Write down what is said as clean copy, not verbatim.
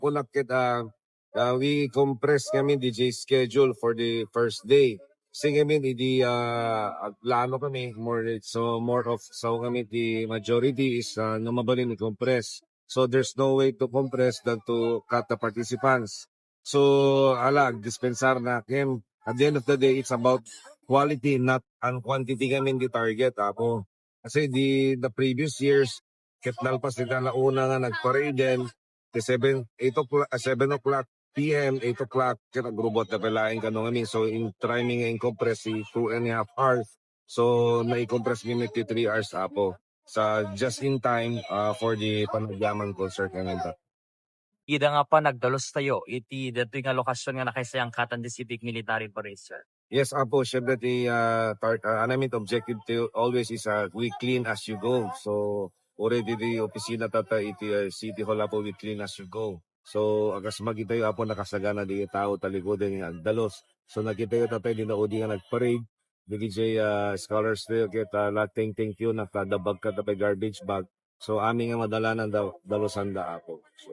Pulak kita, we compress kami DJ schedule for the first day. Kasi kami di plano kami more of so kami the majority is namabali ni compress. So there's no way to compress than to cut the participants. So dispensar na kim. At the end of the day, it's about quality, not ang quantity kami di target. Apo. Kasi the previous years, kitnalpas nila na una nga nag-parade din. The 7 o'clock PM, 8 o'clock, kita grubot na palain ka nung amin. So, in timing and compress, 2.5 hours. So, na-compress kami 3 hours apo. Sa just in time for the panagyaman concert nga nito. Ida nga pa nagdalos tayo, iti dito nga lokasyon nga nakaisayang Katan Civic Military Parade, sir. Yes, apo, syempre namin objective to always is we clean as you go. So, already the opisina tata iti City Hall apo we clean as you go. So, agas magitayo apo nakasagana di tao talikodan ng dalos. So, nakitayo tatay din na odi nga nagparade. DJ scholars tayo kita lating thank you nakadabag ka tapay garbage bag. So, aming nga madala ng dalosan da apo. So,